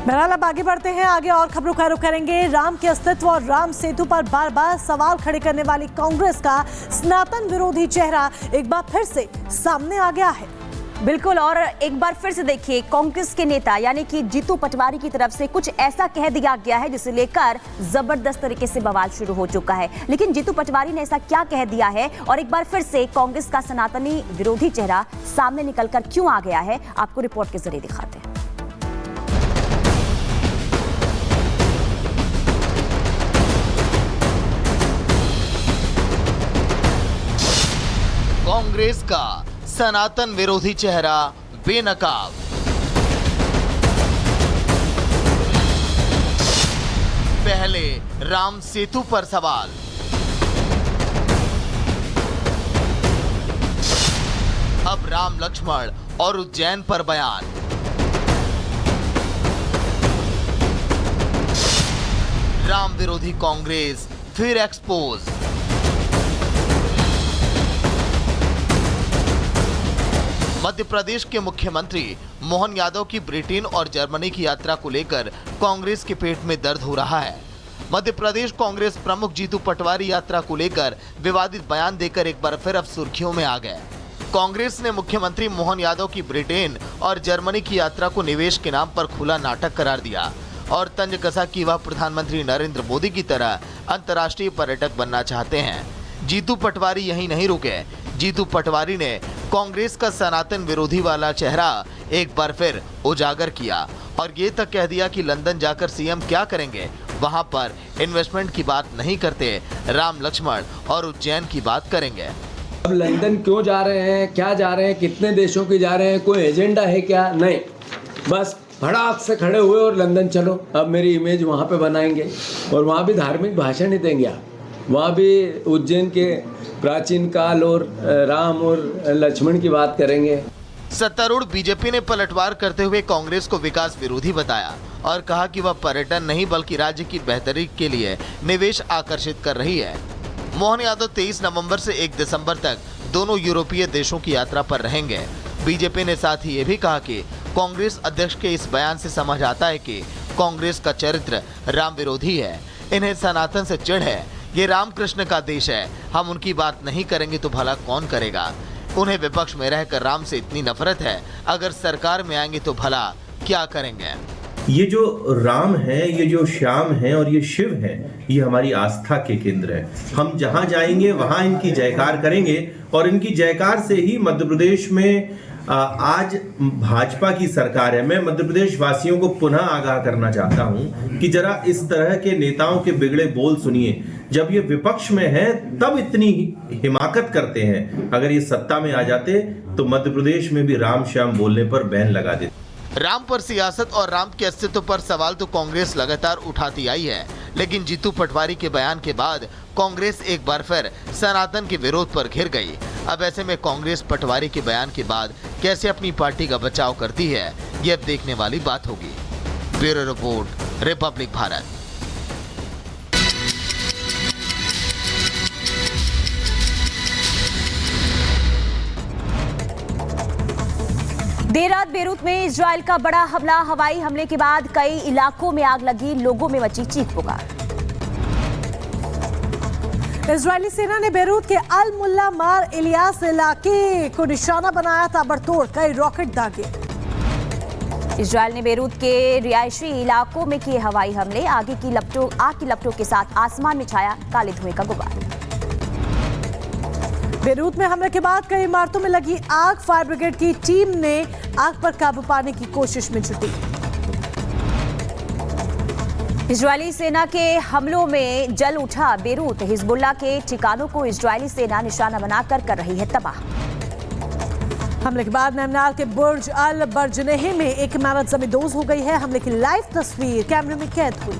बहरहाल अब आगे बढ़ते हैं, आगे और खबरों का रुख करेंगे। राम के अस्तित्व और राम सेतु पर बार बार सवाल खड़े करने वाली कांग्रेस का सनातन विरोधी चेहरा एक बार फिर से सामने आ गया है। बिल्कुल, और एक बार फिर से देखिए, कांग्रेस के नेता यानी कि जीतू पटवारी की तरफ से कुछ ऐसा कह दिया गया है जिसे लेकर जबरदस्त तरीके से बवाल शुरू हो चुका है। लेकिन जीतू पटवारी ने ऐसा क्या कह दिया है और एक बार फिर से कांग्रेस का सनातनी विरोधी चेहरा सामने निकलकर क्यों आ गया है, आपको रिपोर्ट के जरिए दिखाते हैं। कांग्रेस का सनातन विरोधी चेहरा बेनकाब। पहले राम सेतु पर सवाल, अब राम लक्ष्मण और उज्जैन पर बयान। राम विरोधी कांग्रेस फिर एक्सपोज। मध्य प्रदेश के मुख्यमंत्री मोहन यादव की ब्रिटेन और जर्मनी की यात्रा को लेकर कांग्रेस के पेट में दर्द हो रहा है। मध्य प्रदेश कांग्रेस प्रमुख जीतू पटवारी यात्रा को लेकर विवादित बयान देकर एक बार फिर अब सुर्खियों में आ गए। कांग्रेस ने मुख्यमंत्री मोहन यादव की ब्रिटेन और जर्मनी की यात्रा को निवेश के नाम पर खुला नाटक करार दिया और तंज कसा कि वह प्रधानमंत्री नरेंद्र मोदी की तरह अंतर्राष्ट्रीय पर्यटक बनना चाहते हैं। जीतू पटवारी यहीं नहीं रुके। जीतू पटवारी ने कांग्रेस का सनातन विरोधी वाला चेहरा एक बार फिर उजागर किया और ये तक कह दिया कि लंदन जाकर सीएम क्या करेंगे, वहां पर इन्वेस्टमेंट की बात नहीं करते, राम लक्ष्मण और उज्जैन की बात करेंगे। अब लंदन क्यों जा रहे हैं, क्या जा रहे हैं, कितने देशों की जा रहे हैं, कोई एजेंडा है क्या? नहीं, बस फटाक से खड़े हुए और लंदन चलो, अब मेरी इमेज वहाँ पे बनाएंगे और वहाँ भी धार्मिक भाषण ही देंगे। आप वहाँ भी उज्जैन के प्राचीन काल और राम और लक्ष्मण की बात करेंगे। सत्तारूढ़ बीजेपी ने पलटवार करते हुए कांग्रेस को विकास विरोधी बताया और कहा कि वह पर्यटन नहीं बल्कि राज्य की बेहतरी के लिए निवेश आकर्षित कर रही है। मोहन यादव 23 नवंबर से 1 दिसंबर तक दोनों यूरोपीय देशों की यात्रा पर रहेंगे। बीजेपी ने साथ ही ये भी कहा कि कांग्रेस अध्यक्ष के इस बयान से समझ आता है कि कांग्रेस का चरित्र राम विरोधी है। इन्हें सनातन से चिढ़ है। ये रामकृष्ण का देश है, हम उनकी बात नहीं करेंगे तो भला कौन करेगा। उन्हें विपक्ष में रहकर राम से इतनी नफरत है, अगर सरकार में आएंगे तो भला क्या करेंगे। ये जो राम है, ये जो श्याम है और ये शिव है, ये हमारी आस्था के केंद्र है। हम जहां जाएंगे वहां इनकी जयकार करेंगे और इनकी जयकार से ही मध्य प्रदेश में आज भाजपा की सरकार है। मैं मध्य प्रदेश वासियों को पुनः आगाह करना चाहता हूं कि जरा इस तरह के नेताओं के बिगड़े बोल सुनिए। जब ये विपक्ष में है तब इतनी हिमाकत करते हैं, अगर ये सत्ता में आ जाते तो मध्य प्रदेश में भी राम श्याम बोलने पर बैन लगा देते। राम पर सियासत और राम के अस्तित्व पर सवाल तो कांग्रेस लगातार उठाती आई है, लेकिन जीतू पटवारी के बयान के बाद कांग्रेस एक बार फिर सनातन के विरोध पर घिर गई। अब ऐसे में कांग्रेस पटवारी के बयान के बाद कैसे अपनी पार्टी का बचाव करती है, ये अब देखने वाली बात होगी। Bureau report, Republic Bharat. देर रात बेरूत में इजराइल का बड़ा हमला। हवाई हमले के बाद कई इलाकों में आग लगी, लोगों में मची चीख पुकार। इजरायली सेना ने बेरूत के अल मुल्ला मार इलियास इलाके को निशाना बनाया, ताबड़तोड़ कई रॉकेट दागे। इजराइल ने बेरूत के रिहायशी इलाकों में किए हवाई हमले। आग की लपटों के साथ आसमान में छाया काले धुएं का गुबार। बेरूत में हमले के बाद कई इमारतों में लगी आग। फायर ब्रिगेड की टीम ने आग पर काबू पाने की कोशिश में जुटी। इजरायली सेना के हमलों में जल उठा बेरूत। हिजबुल्ला के ठिकानों को इजरायली सेना निशाना बनाकर कर रही है तबाह। हमले के बाद नैमनाल के बुर्ज अल बर्जनेह में एक इमारत जमींदोज हो गई है। हमले की लाइव तस्वीर कैमरे में कैद हुई।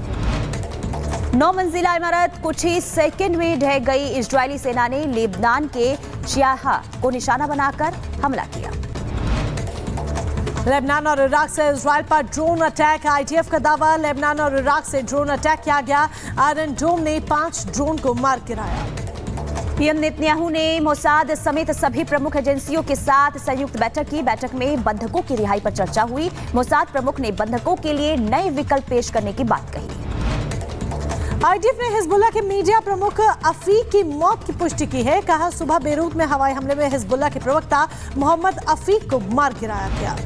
9 मंजिला इमारत कुछ ही सेकंड में ढह गई। इजरायली सेना ने लेबनान के शियाहा को निशाना बनाकर हमला किया। लेबनान और इराक से इजराइल पर ड्रोन अटैक। आईडीएफ का दावा, लेबनान और इराक से ड्रोन अटैक किया गया। आयरन डोम ने 5 ड्रोन को मार गिराया। पीएम नेतन्याहू ने मोसाद समेत सभी प्रमुख एजेंसियों के साथ संयुक्त बैठक की। बैठक में बंधकों की रिहाई पर चर्चा हुई। मोसाद प्रमुख ने बंधकों के लिए नए विकल्प पेश करने की बात कही। आईडीएफ ने हिजबुल्लाह के मीडिया प्रमुख अफीक की मौत की पुष्टि की है। कहा सुबह बेरूत में हवाई हमले में हिजबुल्लाह के प्रवक्ता मोहम्मद अफीक को मार गिराया गया।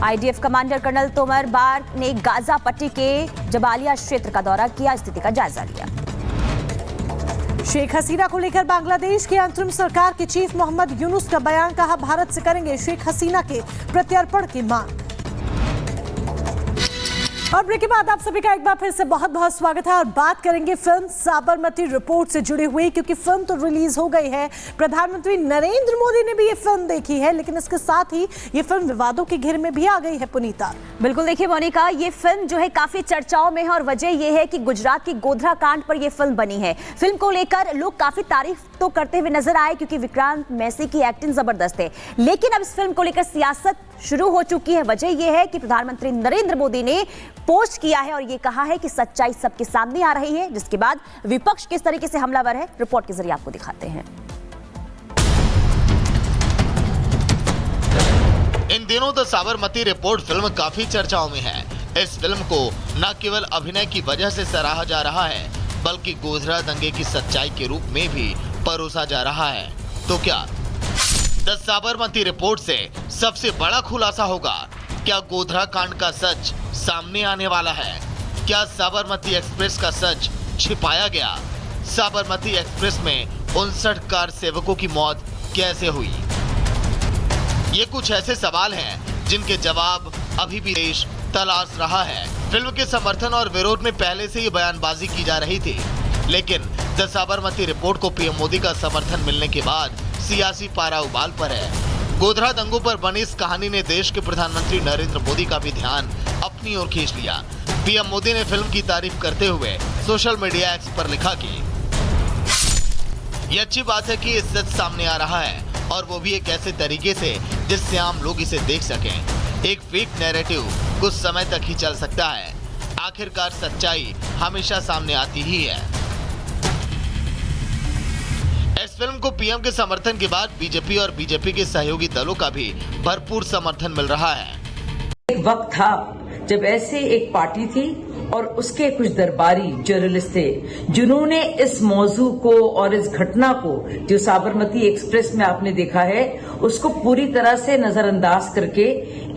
आईडीएफ कमांडर कर्नल तोमर बार ने गाजा पट्टी के जबालिया क्षेत्र का दौरा किया, स्थिति का जायजा लिया। शेख हसीना को लेकर बांग्लादेश की अंतरिम सरकार के चीफ मोहम्मद यूनुस का बयान। कहा भारत से करेंगे शेख हसीना के प्रत्यर्पण की मांग। और ब्रेक के बाद आप सभी का एक बार फिर से बहुत बहुत स्वागत है और बात करेंगे फिल्म साबरमती रिपोर्ट से जुड़ी हुई, क्योंकि फिल्म तो रिलीज हो गई है। प्रधानमंत्री नरेंद्र मोदी ने भी ये फिल्म देखी है, लेकिन इसके साथ ही ये फिल्म विवादों के घेरे में भी आ गई है। पुनीता, बिल्कुल, देखिए मोनिका, ये फिल्म जो है काफी चर्चाओं में है और वजह यह है कि गुजरात की गोधरा कांड पर यह फिल्म बनी है। फिल्म को लेकर लोग काफी तारीफ तो करते हुए नजर आए, क्योंकि विक्रांत मैसी की एक्टिंग जबरदस्त है। लेकिन अब इस फिल्म को लेकर सियासत शुरू हो चुकी है। वजह यह है कि प्रधानमंत्री नरेंद्र मोदी ने पोस्ट किया है और ये कहा है कि सच्चाई सबके सामने आ रही है, जिसके बाद विपक्ष किस तरीके से हमलावर है, रिपोर्ट के जरिए आपको दिखाते हैं। इन दिनों द साबरमती रिपोर्ट फिल्म काफी चर्चाओं में है। इस फिल्म को न केवल अभिनय की वजह से सराहा जा रहा है, बल्कि गोधरा दंगे की सच्चाई के रूप में भी परोसा जा रहा है। तो क्या द साबरमती रिपोर्ट से सबसे बड़ा खुलासा होगा? क्या गोधरा कांड का सच सामने आने वाला है? क्या साबरमती एक्सप्रेस का सच छिपाया गया? साबरमती एक्सप्रेस में 59 कार सेवकों की मौत कैसे हुई? ये कुछ ऐसे सवाल हैं जिनके जवाब अभी भी देश तलाश रहा है। फिल्म के समर्थन और विरोध में पहले से ही बयानबाजी की जा रही थी, लेकिन द साबरमती रिपोर्ट को पीएम मोदी का समर्थन मिलने के बाद सियासी पारा उबाल पर है। गोधरा दंगों पर बनी इस कहानी ने देश के प्रधानमंत्री नरेंद्र मोदी का भी ध्यान अपनी ओर खींच लिया। पीएम मोदी ने फिल्म की तारीफ करते हुए सोशल मीडिया एक्स पर लिखा कि ये अच्छी बात है कि ये सच सामने आ रहा है, और वो भी एक ऐसे तरीके से जिससे आम लोग इसे देख सकें। एक फेक नैरेटिव कुछ समय तक ही चल सकता है, आखिरकार सच्चाई हमेशा सामने आती ही है। इस फिल्म को पीएम के समर्थन के बाद बीजेपी और बीजेपी के सहयोगी दलों का भी भरपूर समर्थन मिल रहा है। एक वक्त था जब ऐसे एक पार्टी थी और उसके कुछ दरबारी जर्नलिस्ट थे जिन्होंने इस मौजू को और इस घटना को जो साबरमती एक्सप्रेस में आपने देखा है उसको पूरी तरह से नजरअंदाज करके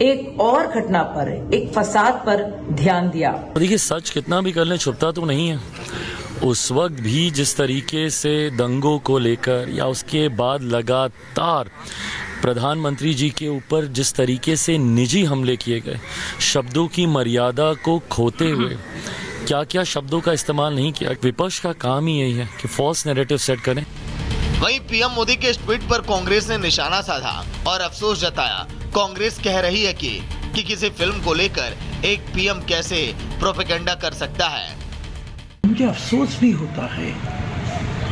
एक और घटना पर, एक फसाद पर ध्यान दिया। देखिए, सच कितना भी कर लें छुपता तो नहीं है। उस वक्त भी जिस तरीके से दंगों को लेकर या उसके बाद लगातार प्रधानमंत्री जी के ऊपर जिस तरीके से निजी हमले किए गए, शब्दों की मर्यादा को खोते हुए क्या क्या शब्दों का इस्तेमाल नहीं किया। विपक्ष का काम ही यही है कि फॉल्स नैरेटिव सेट करें। वहीं पीएम मोदी के इस ट्वीट पर कांग्रेस ने निशाना साधा और अफसोस जताया। कांग्रेस कह रही है कि किसी फिल्म को लेकर एक पीएम कैसे प्रोपेगेंडा कर सकता है। मुझे अफसोस भी होता है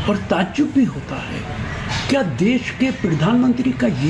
और ताज्जुब भी होता है, क्या देश के प्रधानमंत्री का